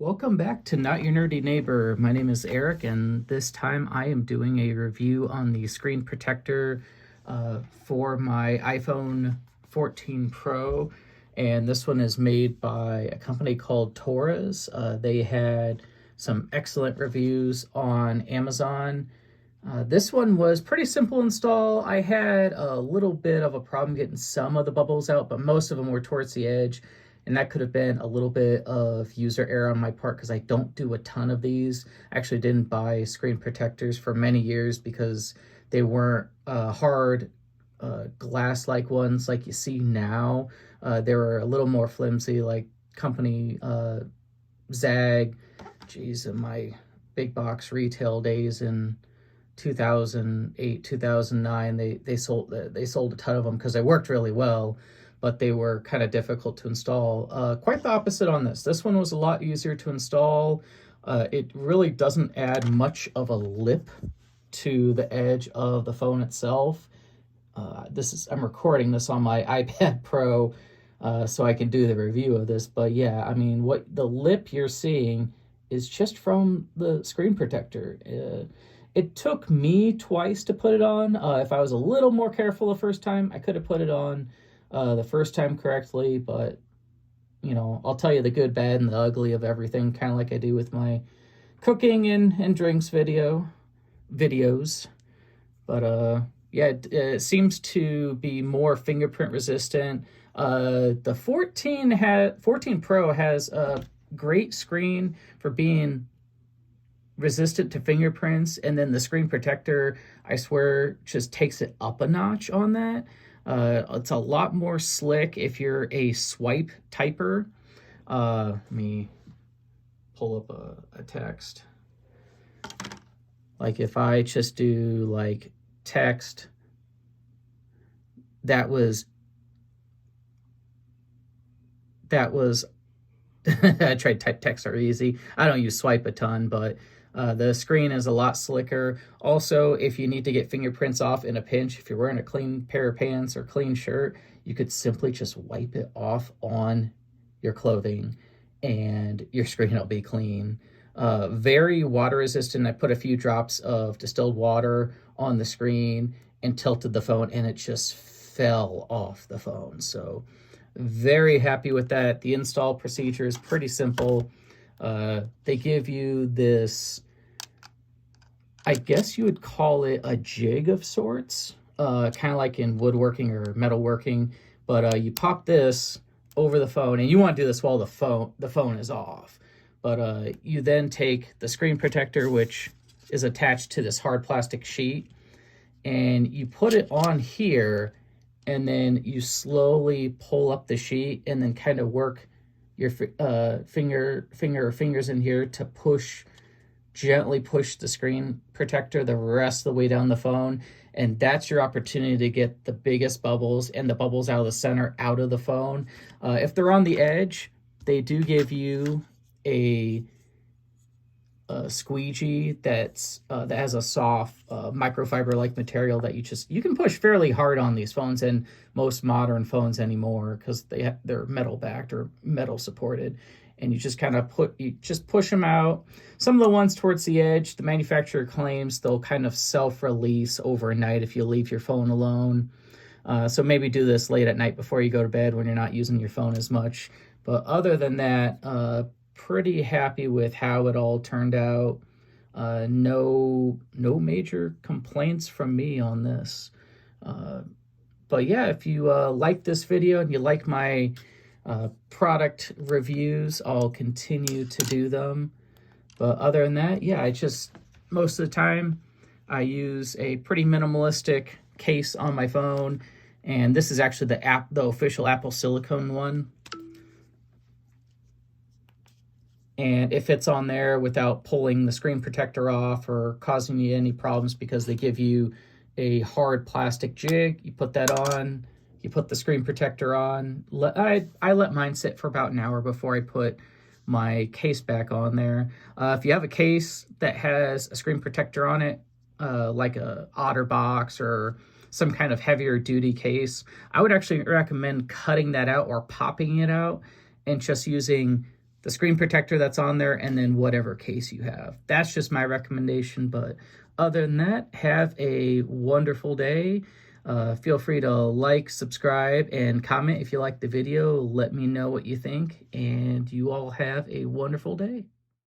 Welcome back to Not Your Nerdy Neighbor. My name is Eric, and this time I am doing a review on the screen protector for my iPhone 14 Pro. And this one is made by a company called Torras. They had some excellent reviews on Amazon. This one was pretty simple install. I had a little bit of a problem getting some of the bubbles out, but most of them were towards the edge. And that could have been a little bit of user error on my part because I don't do a ton of these. I actually didn't buy screen protectors for many years because they weren't hard glass-like ones like you see now. They were a little more flimsy, like company Zag. Geez, in my big box retail days in 2008, 2009, they sold a ton of them because they worked really well, but they were kind of difficult to install. Quite the opposite on this. This one was a lot easier to install. It really doesn't add much of a lip to the edge of the phone itself. I'm recording this on my iPad Pro, so I can do the review of this. But yeah, I mean, what the lip you're seeing is just from the screen protector. It took me twice to put it on. If I was a little more careful the first time, I could have put it on the first time correctly, but you know, I'll tell you the good, bad, and the ugly of everything, kind of like I do with my cooking and drinks videos. But yeah, it seems to be more fingerprint resistant. The 14 Pro has a great screen for being resistant to fingerprints, and then the screen protector, I swear, just takes it up a notch on that. It's a lot more slick if you're a swipe typer. Let me pull up a text. Like if I just do like text, that was I tried type text are easy. I don't use swipe a ton, but the screen is a lot slicker. Also, if you need to get fingerprints off in a pinch, if you're wearing a clean pair of pants or clean shirt, you could simply just wipe it off on your clothing and your screen will be clean. Very water resistant. I put a few drops of distilled water on the screen and tilted the phone, and it just fell off the phone. So very happy with that. The install procedure is pretty simple. They give you this, I guess you would call it a jig of sorts, kind of like in woodworking or metalworking, but you pop this over the phone, and you want to do this while the phone is off. But you then take the screen protector, which is attached to this hard plastic sheet, and you put it on here, and then you slowly pull up the sheet and then kind of work your fingers in here to gently push the screen protector the rest of the way down the phone. And that's your opportunity to get the biggest bubbles and the bubbles out of the center out of the phone. If they're on the edge, they do give you a squeegee that has a soft microfiber-like material that you can push fairly hard on these phones and most modern phones anymore because they're metal backed or metal supported, and you just kind of push them out. Some of the ones towards the edge, the manufacturer claims they'll kind of self-release overnight if you leave your phone alone. So maybe do this late at night before you go to bed when you're not using your phone as much. But other than that, pretty happy with how it all turned out. No major complaints from me on this. But yeah, if you like this video and you like my product reviews, I'll continue to do them. But other than that, yeah, most of the time I use a pretty minimalistic case on my phone, and this is actually the official Apple silicone one. And it fits on there without pulling the screen protector off or causing you any problems because they give you a hard plastic jig. You put that on, you put the screen protector on. I let mine sit for about an hour before I put my case back on there. If you have a case that has a screen protector on it, like a OtterBox or some kind of heavier duty case, I would actually recommend cutting that out or popping it out and just using the screen protector that's on there, and then whatever case you have. That's just my recommendation, but other than that, have a wonderful day. Feel free to like, subscribe, and comment if you like the video. Let me know what you think, and you all have a wonderful day.